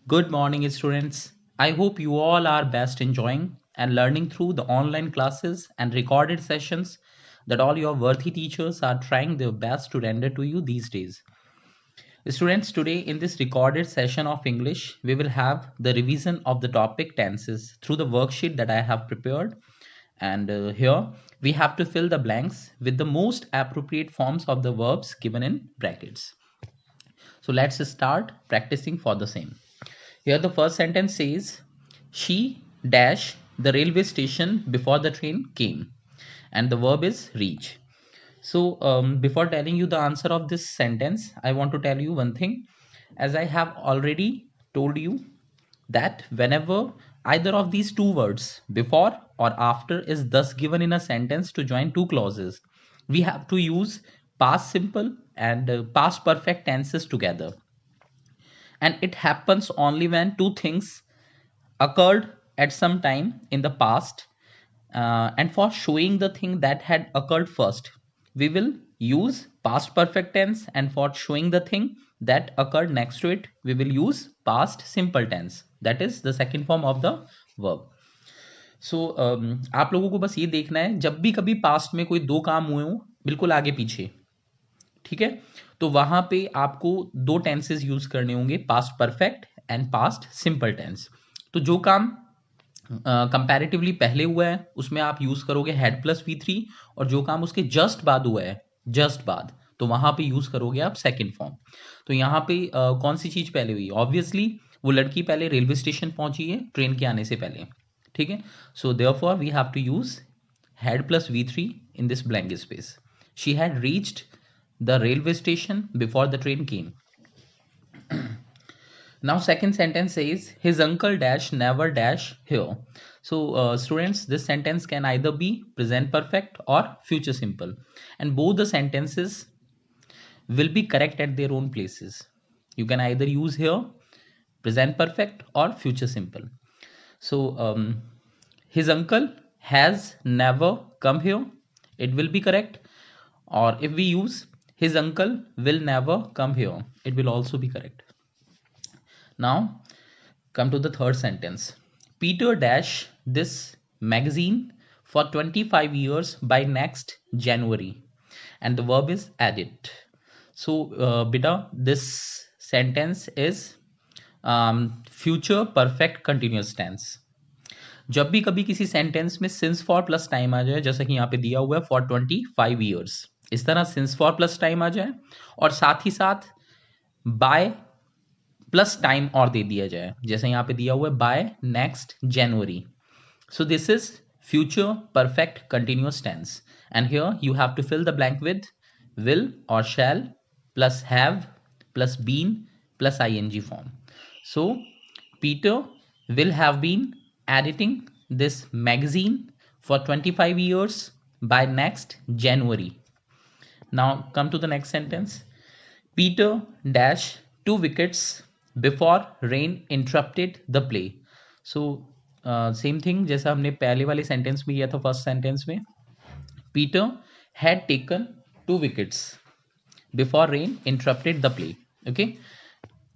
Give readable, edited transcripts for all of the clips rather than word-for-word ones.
Good morning, students. I hope you all are best enjoying and learning through the online classes and recorded sessions that all your worthy teachers are trying their best to render to you these days. Students, today in this recorded session of English, we will have the revision of the topic tenses through the worksheet that I have prepared. And here we have to fill the blanks with the most appropriate forms of the verbs given in brackets. So let's start practicing for the same. Here the first sentence says, she dash the railway station before the train came. And the verb is reach. So before telling you the answer of this sentence, I want to tell you one thing. As I have already told you that whenever either of these two words, before or after, is thus given in a sentence to join two clauses, we have to use past simple and past perfect tenses together. And it happens only when two things occurred at some time in the past, and for showing the thing that had occurred first, we will use past perfect tense, and for showing the thing that occurred next to it, we will use past simple tense, that is the second form of the verb. सो आप लोगों को बस ये देखना है, जब भी कभी पास्ट में कोई दो काम हुए हो बिल्कुल आगे पीछे, ठीक है, तो वहां पे आपको दो टेंसेस यूज करने होंगे, past perfect and past simple tense. तो जो काम कंपैरेटिवली पहले हुआ है उसमें आप यूज करोगे हैड प्लस V3, और जो काम उसके जस्ट बाद हुआ है, जस्ट बाद, तो वहां पे यूज करोगे आप सेकंड फॉर्म। तो यहाँ पे कौन सी चीज पहले हुई? ऑब्वियसली वो लड़की पहले रेलवे स्टेशन पहुंची है ट्रेन के आने से पहले, ठीक है। So therefore we have to use had plus V3 in this blank space. She had reached the railway station before the train came. Now second sentence says his uncle dash never dash here. So students, this sentence can either be present perfect or future simple, and both the sentences will be correct at their own places. You can either use here present perfect or future simple. So his uncle has never come here, it will be correct. Or if we use his uncle will never come here, it will also be correct. Now come to the third sentence. Peter dash this magazine for 25 years by next January, and the verb is added. So beta, this sentence is future perfect continuous tense. जब भी कभी किसी sentence में since for plus time आ जाए, जैसा कि यहाँ पे दिया हुआ है फॉर 25 ईयर्स, इस तरह सिंस फॉर प्लस टाइम आ जाए और साथ ही साथ बाय प्लस टाइम और दे दिया जाए, जैसे यहाँ पे दिया हुआ है by next January, so this is future perfect continuous tense, and here you have to fill the blank with will और shall plus have plus been plus ing form. So Peter will have been editing this magazine for 25 years by next January. Now come to the next sentence. Peter dash two wickets before rain interrupted the play. So same thing जैसा हमने पहले वाले sentence में किया था, first sentence में Peter had taken two wickets before rain interrupted the play. Okay.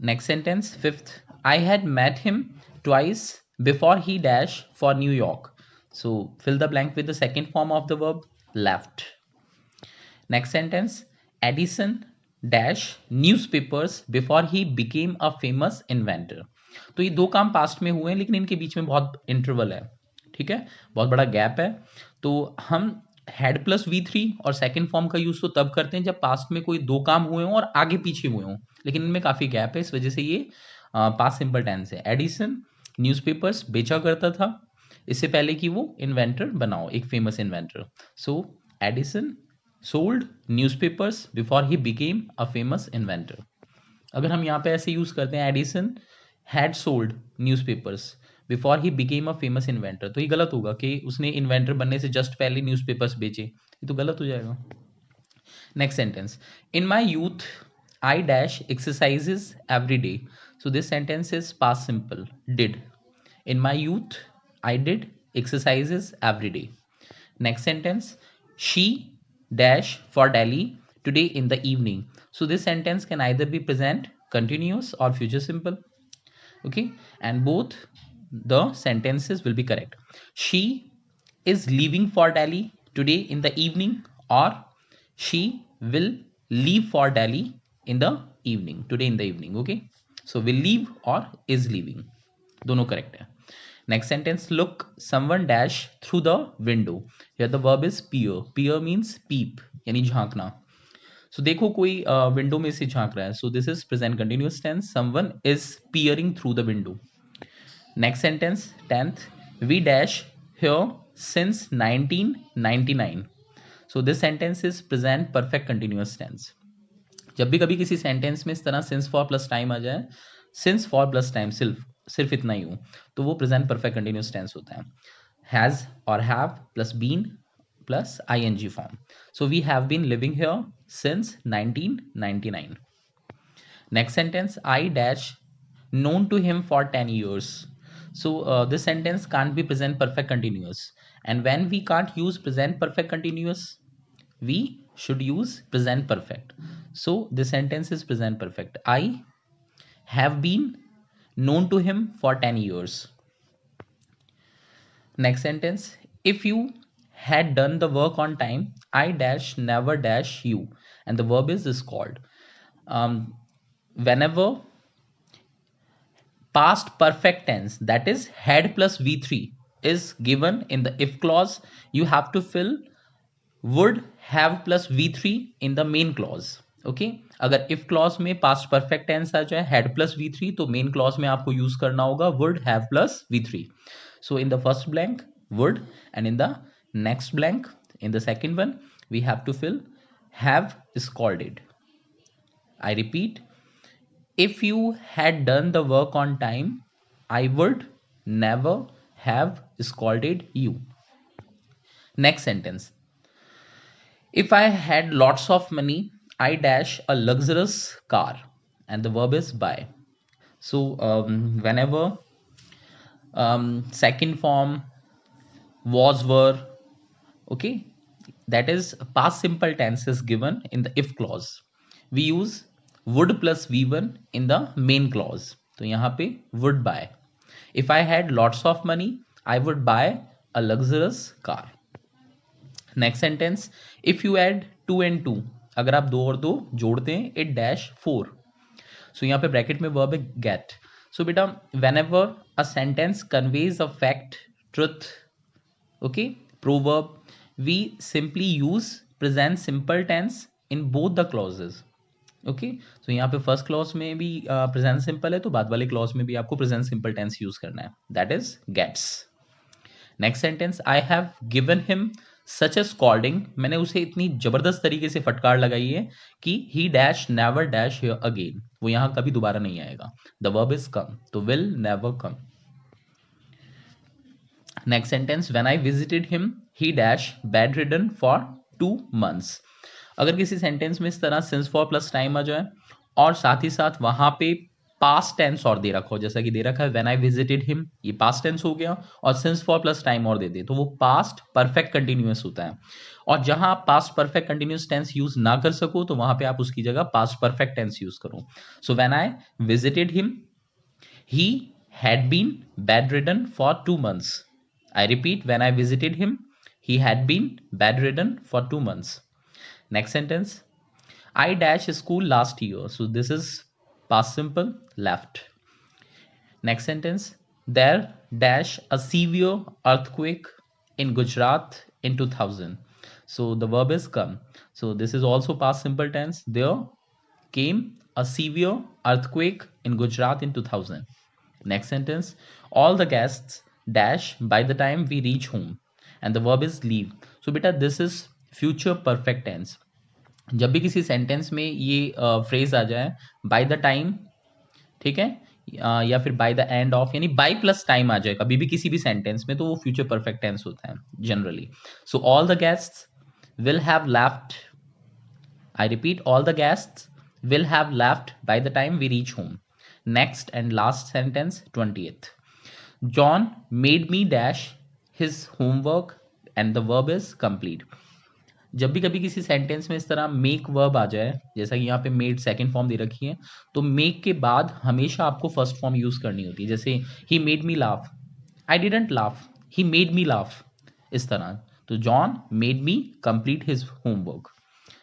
Next sentence, fifth. I had met him twice before he dash for New York. So fill the blank with the second form of the verb left. Next sentence, Edison dash newspapers before he became a famous inventor. तो ये दो काम past में हुए हैं, लेकिन इनके बीच में बहुत इंटरवल है, ठीक है, बहुत बड़ा गैप है। तो हम हैड प्लस V3 और सेकंड फॉर्म का यूज तो तब करते हैं जब पास्ट में कोई दो काम हुए हों और आगे पीछे हुए हों, लेकिन इनमें काफी गैप है, इस वजह से ये पास्ट सिंपल टेंस है। एडिसन न्यूज़पेपर्स बेचा करता था इससे पहले कि वो इन्वेंटर बनाओ, एक famous inventor. So Edison sold newspapers before he became a famous inventor. अगर हम यहाँ पे ऐसे यूज करते हैं Edison had sold newspapers before he became a famous inventor, तो ये गलत होगा कि उसने इन्वेंटर बनने से जस्ट पहले न्यूज़पेपर्स बेचे, ये तो गलत हो जाएगा। Next sentence, in my youth I dash exercises every day. So this sentence is past simple did. In my youth I did exercises every day. Next sentence, she dash for Delhi today in the evening. So this sentence can either be present continuous or future simple. Okay, and both the sentences will be correct. She is leaving for Delhi today in the evening, or she will leave for Delhi in the evening, today in the evening. Okay, so will leave or is leaving, दोनों correct है. Next sentence, look someone dash through the window. Here the verb is peer. Peer means peep, यानी झांकना. So देखो कोई window में से झांक रहा है. So this is present continuous tense. Someone is peering through the window. Next sentence, 10th, we dash here since 1999. So this sentence is present perfect continuous tense. जब भी कभी किसी सेंटेंस में इस तरह सिंस फॉर प्लस टाइम आ जाए, since for plus time सिर्फ सिर्फ इतना ही हो, तो वो प्रेजेंट परफेक्ट कंटिन्यूस टेंस होता है. हैज और have plus been plus ING form. So we have been living here since 1999. Next sentence, I dash known to him for 10 years. So this sentence can't be present perfect continuous. And when we can't use present perfect continuous, we should use present perfect. So this sentence is present perfect. I have been known to him for 10 years. Next sentence, if you had done the work on time, I dash never dash you. And the verb is called. Whenever past perfect tense, that is had plus v3, is given in the if clause, you have to fill would have plus v3 in the main clause. Okay अगर if clause में past perfect tense आ जाए had plus v3, तो main clause में आपको use करना होगा would have plus v3. So in the first blank would, and in the next blank, in the second one, we have to fill have scalded. I repeat, if you had done the work on time, I would never have scolded you. Next sentence. If I had lots of money, I dash a luxurious car. And the verb is buy. So whenever second form was, were, okay, that is past simple tense is given in the if clause. We use would plus v1 in the main clause. तो यहाँ पे would buy. If I had lots of money, I would buy a luxurious car. Next sentence, if you add 2 and 2, अगर आप 2 और 2 जोड़ते हैं, it dash 4. So यहाँ पे ब्रैकेट में verb है get. So बेटा, whenever a sentence conveys a fact, truth, okay, proverb, we simply use present simple tense in both the clauses. Okay so यहाँ पे फर्स्ट क्लॉज में भी प्रेजेंट सिंपल है, तो बाद वाले क्लॉज में भी आपको प्रेजेंट सिंपल टेंस यूज करना है, that is gets. Next sentence, I have given him such a scolding. मैंने उसे इतनी जबरदस्त तरीके से फटकार लगाई है कि ही dash never dash here again, वो यहाँ कभी दोबारा नहीं आएगा. द वर्ब इज कम, तो will never come. Next sentence, when I visited him he dash bed ridden for 2 months. अगर किसी सेंटेंस में इस तरह सिंस फॉर प्लस टाइम आ जाए और साथ ही साथ वहां पे पास्ट टेंस और दे रखा हो, जैसा कि दे रखा है व्हेन आई विजिटेड हिम, ये पास्ट टेंस हो गया, और सिंस फॉर प्लस टाइम और दे दे, तो वो पास्ट परफेक्ट कंटिन्यूअस होता है. और जहां आप past perfect continuous tense use ना कर सको, तो वहां पे आप उसकी जगह पास्ट परफेक्ट टेंस यूज करो. So when I visited him he had been bedridden for 2 months. I repeat, when I visited him, he had been bedridden for 2 months. Next sentence, I dash school last year. So this is past simple, left. Next sentence, there dash a severe earthquake in Gujarat in 2000. So the verb is come. So this is also past simple tense. There came a severe earthquake in Gujarat in 2000. Next sentence, all the guests dash by the time we reach home, and the verb is leave. So beta, this is future perfect tense. जब भी किसी sentence में ये phrase आ जाए bye the time, ठीक है, या फिर बाय द एंड ऑफ, यानी बाय प्लस टाइम आ जाए कभी भी किसी भी सेंटेंस में, तो वो फ्यूचर परफेक्ट टेंस होता है generally. So all the guests will have left. I repeat, all the guests will have left by the time we reach home. Next and last sentence, 20th. John made me dash his homework, and the verb is complete. जब भी कभी किसी sentence में इस तरह make verb आ जाए, जैसा कि यहाँ पे मेड सेकंड फॉर्म दे रखी है, तो मेक के बाद हमेशा आपको फर्स्ट फॉर्म यूज करनी होती है। जैसे he made me laugh, I didn't laugh, he made me laugh, इस तरह। तो John made me complete his homework.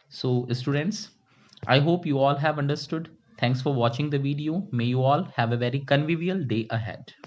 So students, I hope you all have understood. Thanks for watching the video. May you all have a very convivial day ahead.